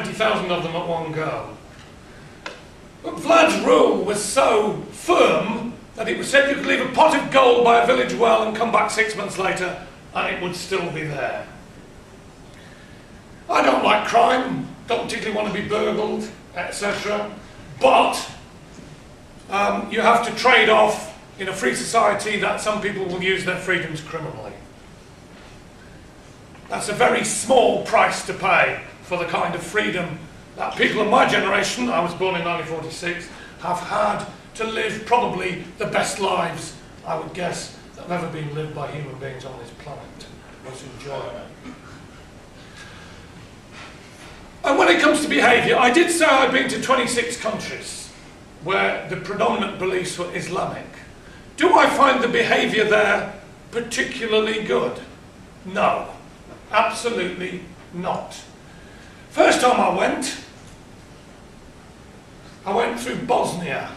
20,000 of them at one go. But Vlad's rule was so firm that it was said you could leave a pot of gold by a village well and come back 6 months later and it would still be there. I don't like crime, don't particularly want to be burgled, etc. But you have to trade off in a free society that some people will use their freedoms criminally. That's a very small price to pay for the kind of freedom that people of my generation, I was born in 1946, have had to live probably the best lives, I would guess, that have ever been lived by human beings on this planet. Most enjoyable. And when it comes to behaviour, I did say I've been to 26 countries where the predominant beliefs were Islamic. Do I find the behaviour there particularly good? No, absolutely not. First time I went through Bosnia.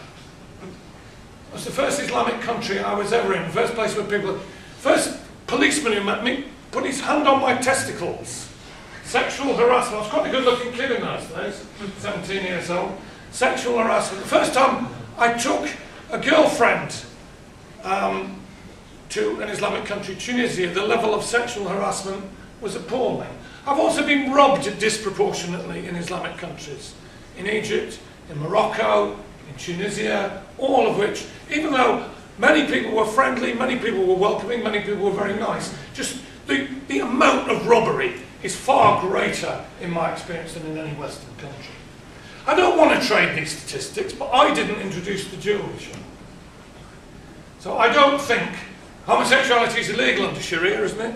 It was the first Islamic country I was ever in, the first place where people... First policeman who met me put his hand on my testicles. Sexual harassment. I was quite a good looking kid in those days, 17 years old. Sexual harassment. The first time I took a girlfriend to an Islamic country, Tunisia, the level of sexual harassment was appalling. I've also been robbed disproportionately in Islamic countries. In Egypt, in Morocco, in Tunisia, all of which, even though many people were friendly, many people were welcoming, many people were very nice, just the amount of robbery is far greater in my experience than in any Western country. I don't want to trade these statistics, but I didn't introduce the jewellery shop. So I don't think homosexuality is illegal under Sharia, isn't it?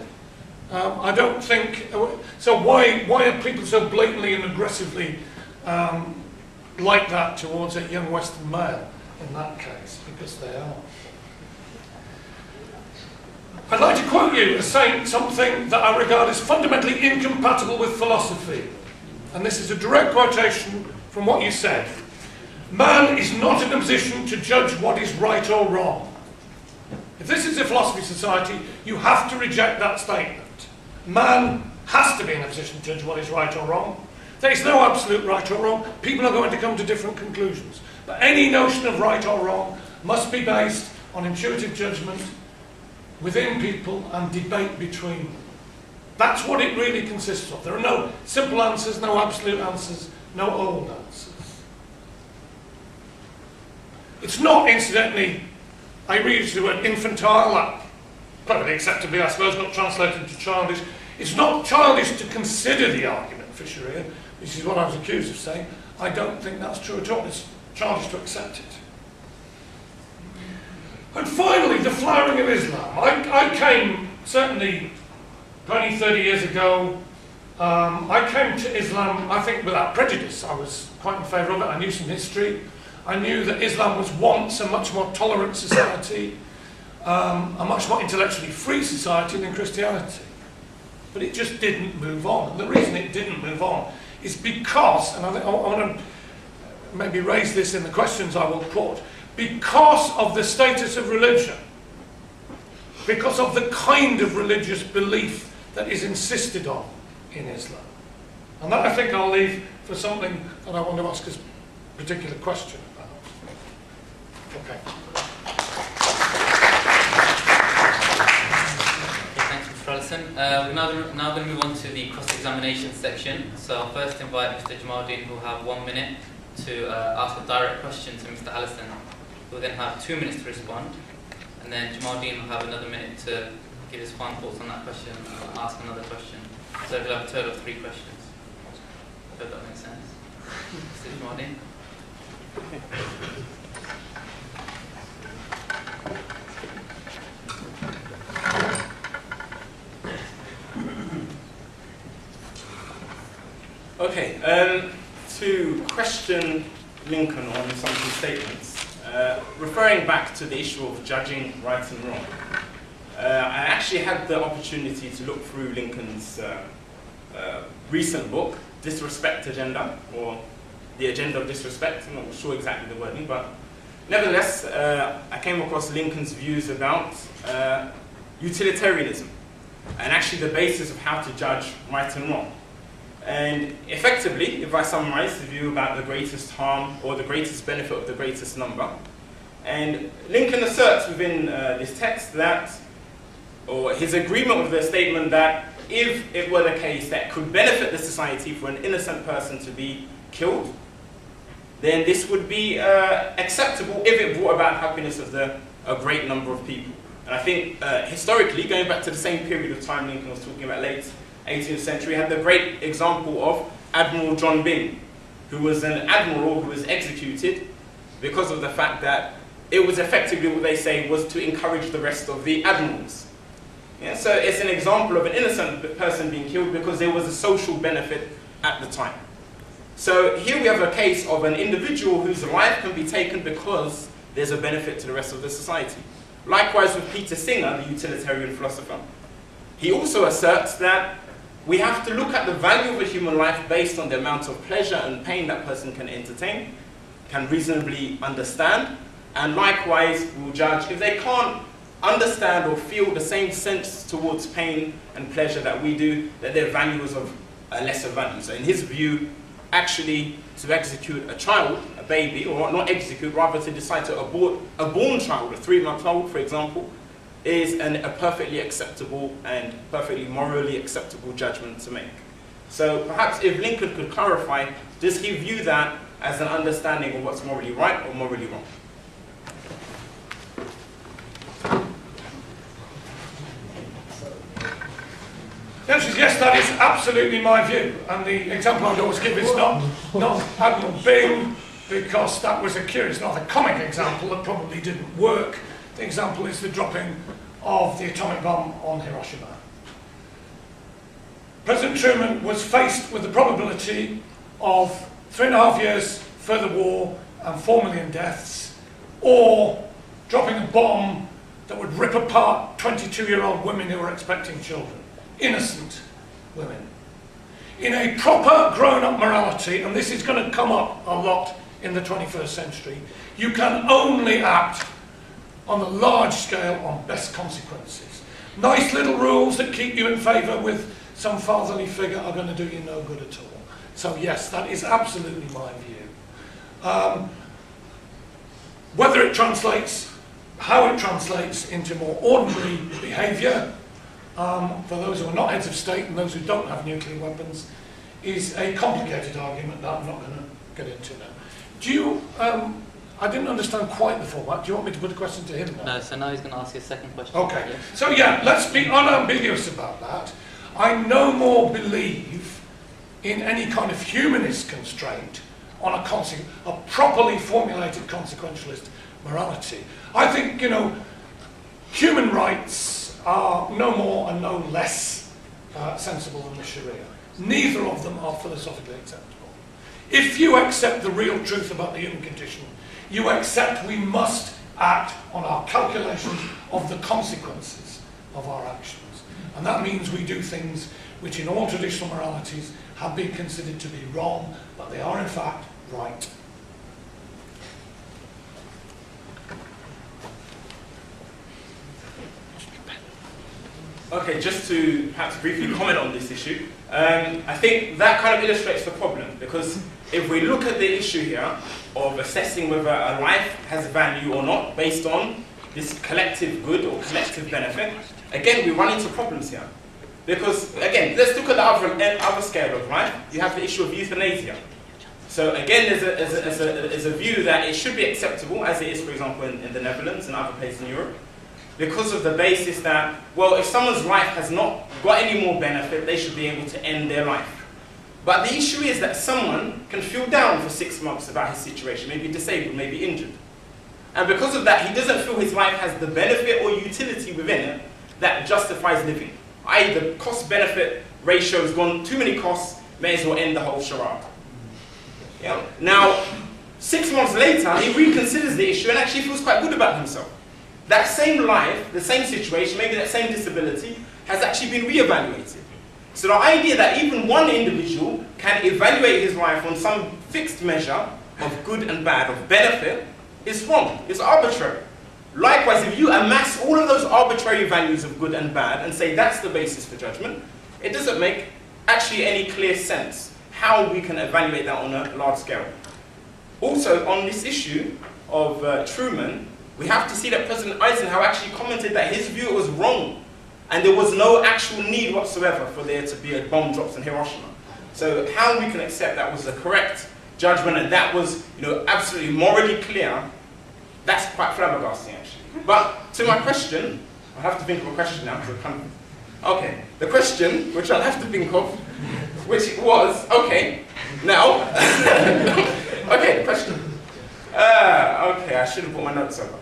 I don't think... So why are people so blatantly and aggressively like that towards a young Western male in that case? Because they are. I'd like to quote you as saying something that I regard as fundamentally incompatible with philosophy. And this is a direct quotation from what you said. Man is not in a position to judge what is right or wrong. If this is a philosophy society, you have to reject that statement. Man has to be in a position to judge what is right or wrong. There is no absolute right or wrong. People are going to come to different conclusions. But any notion of right or wrong must be based on intuitive judgment within people and debate between them. That's what it really consists of. There are no simple answers, no absolute answers, no old answers. It's not, incidentally, I read the word infantile, that perfectly acceptably, I suppose, not translated to childish. It's not childish to consider the argument for Sharia, which is what I was accused of saying. I don't think that's true at all. It's childish to accept it. And finally, the flowering of Islam. I came, certainly 20, 30 years ago, I came to Islam, I think, without prejudice. I was quite in favour of it. I knew some history. I knew that Islam was once a much more tolerant society, a much more intellectually free society than Christianity. But it just didn't move on. And the reason it didn't move on is because, and I want to maybe raise this in the questions I will put, because of the status of religion, because of the kind of religious belief that is insisted on in Islam. And that I think I'll leave for something that I want to ask a particular question about. Okay. Thanks, Mr. Allison. We're now going to move on to the cross-examination section. So I'll first invite Mr. Jamal Deen, who will have 1 minute to ask a direct question to Mr. Allison. We'll then have 2 minutes to respond, and then Jamal Deen will have another minute to give his final thoughts on that question and ask another question. So we'll have a total of 3 questions. I hope that makes sense. Mr. Jamal Deen. Okay, to question Lincoln on some of his statements, referring back to the issue of judging right and wrong, I actually had the opportunity to look through Lincoln's recent book, Disrespect Agenda, or The Agenda of Disrespect. I'm not sure exactly the wording, but nevertheless, I came across Lincoln's views about utilitarianism, and actually the basis of how to judge right and wrong. And effectively, if I summarize the view about the greatest harm or the greatest benefit of the greatest number, and Lincoln asserts within this text that, or his agreement with the statement that if it were the case that could benefit the society for an innocent person to be killed, then this would be acceptable if it brought about happiness of a great number of people. And I think historically, going back to the same period of time Lincoln was talking about, late 18th century, had the great example of Admiral John Byng, who was an admiral who was executed because of the fact that it was effectively what they say was to encourage the rest of the admirals. Yeah, so it's an example of an innocent person being killed because there was a social benefit at the time. So here we have a case of an individual whose life can be taken because there's a benefit to the rest of the society. Likewise with Peter Singer, the utilitarian philosopher. He also asserts that we have to look at the value of a human life based on the amount of pleasure and pain that person can entertain, can reasonably understand, and likewise we'll judge if they can't understand or feel the same sense towards pain and pleasure that we do, that their value is of a lesser value. So in his view, actually to execute a child, a baby, or not execute, rather to decide to abort a born child, a 3-month-old, for example, is a perfectly acceptable and perfectly morally acceptable judgment to make. So perhaps if Lincoln could clarify, does he view that as an understanding of what's morally right or morally wrong? The answer is yes, that is absolutely my view. And the example I'd always give is not Admiral Byng, because that was it's not a comic example that probably didn't work. The example is the dropping of the atomic bomb on Hiroshima. President Truman was faced with the probability of 3.5 years further war and 4 million deaths, or dropping a bomb that would rip apart 22-year-old women who were expecting children. Innocent women. In a proper grown-up morality, and this is going to come up a lot in the 21st century, you can only act on the large scale on best consequences. Nice little rules that keep you in favour with some fatherly figure are going to do you no good at all. So yes, that is absolutely my view. Whether it translates, how it translates into more ordinary behaviour, for those who are not heads of state and those who don't have nuclear weapons, is a complicated argument that I'm not going to get into now. Do you, I didn't understand quite the format. Do you want me to put a question to him now? No, so now he's going to ask you a second question. Okay, so yeah, let's be unambiguous about that. I no more believe in any kind of humanist constraint on a properly formulated consequentialist morality. I think, you know, human rights are no more and no less sensible than the Sharia. Neither of them are philosophically acceptable. If you accept the real truth about the human condition, you accept we must act on our calculations of the consequences of our actions. And that means we do things which in all traditional moralities have been considered to be wrong, but they are in fact right. Okay, just to perhaps briefly comment on this issue, I think that kind of illustrates the problem, because if we look at the issue here of assessing whether a life has value or not based on this collective good or collective benefit, again we run into problems here. Because again, let's look at the other scale of life. You have the issue of euthanasia. So again, there's a view that it should be acceptable, as it is, for example, in the Netherlands and other places in Europe, because of the basis that, well, if someone's life has not got any more benefit, they should be able to end their life. But the issue is that someone can feel down for 6 months about his situation, maybe disabled, maybe injured. And because of that, he doesn't feel his life has the benefit or utility within it that justifies living. I.e., the cost-benefit ratio has gone too many costs, may as well end the whole charade. Yeah. Now, 6 months later, he reconsiders the issue and actually feels quite good about himself. That same life, the same situation, maybe that same disability, has actually been re-evaluated. So the idea that even one individual can evaluate his life on some fixed measure of good and bad, of benefit, is wrong, it's arbitrary. Likewise, if you amass all of those arbitrary values of good and bad and say that's the basis for judgment, it doesn't make actually any clear sense how we can evaluate that on a large scale. Also, on this issue of Truman, we have to see that President Eisenhower actually commented that his view was wrong, and there was no actual need whatsoever for there to be a bomb drops in Hiroshima. So how we can accept that was the correct judgment and that was, absolutely morally clear, that's quite flabbergasting actually. But to my question, I have to think of a question now. Okay, the question, which I'll have to think of, which was, okay, now, okay, question. Okay, I should have put my notes over.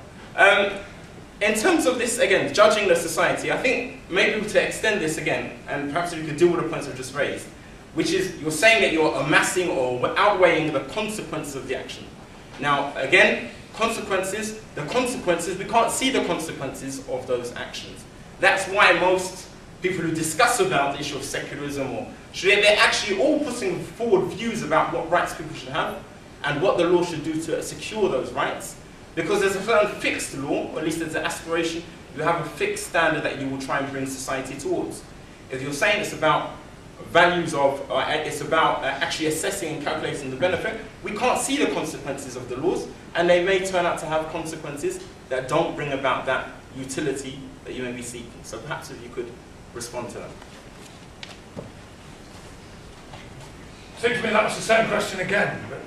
In terms of this, again, judging the society, I think maybe to extend this again, and perhaps if you could deal with the points I've just raised, which is you're saying that you're amassing or outweighing the consequences of the action. Now, again, consequences, we can't see the consequences of those actions. That's why most people who discuss about the issue of secularism or Sharia, they're actually all putting forward views about what rights people should have and what the law should do to secure those rights. Because there's a certain fixed law, or at least there's an aspiration, you have a fixed standard that you will try and bring society towards. If you're saying it's about values of, it's about actually assessing and calculating the benefit, we can't see the consequences of the laws, and they may turn out to have consequences that don't bring about that utility that you may be seeking. So perhaps if you could respond to that. Seems to me that was the same question again, but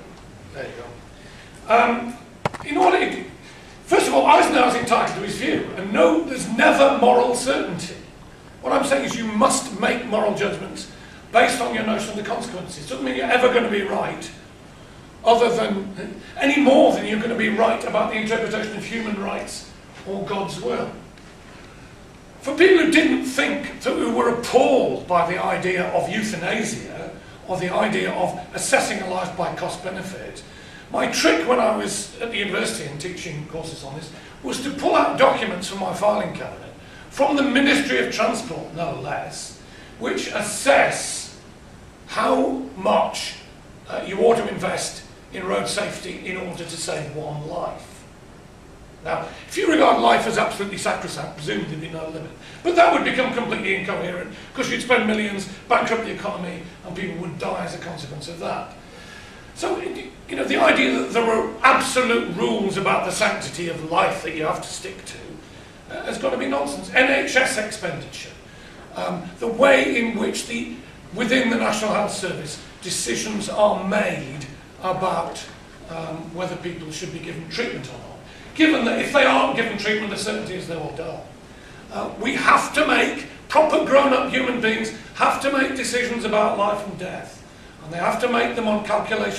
there you go. In order, first of all, Eisenhower's entitled to his view, and no, there's never moral certainty. What I'm saying is you must make moral judgments based on your notion of the consequences. It doesn't mean you're ever going to be right, other than, any more than you're going to be right about the interpretation of human rights or God's will. For people who didn't think, who were appalled by the idea of euthanasia, or the idea of assessing a life by cost-benefit, my trick when I was at the university and teaching courses on this was to pull out documents from my filing cabinet, from the Ministry of Transport, no less, which assess how much you ought to invest in road safety in order to save one life. Now, if you regard life as absolutely sacrosanct, presumably there'd be no limit. But that would become completely incoherent, because you'd spend millions, bankrupt the economy, and people would die as a consequence of that. So, the idea that there are absolute rules about the sanctity of life that you have to stick to has got to be nonsense. NHS expenditure, the way in which within the National Health Service decisions are made about whether people should be given treatment or not. Given that if they aren't given treatment, the certainty is they will die. We have to make, proper grown-up human beings have to make decisions about life and death. And they have to make them on calculation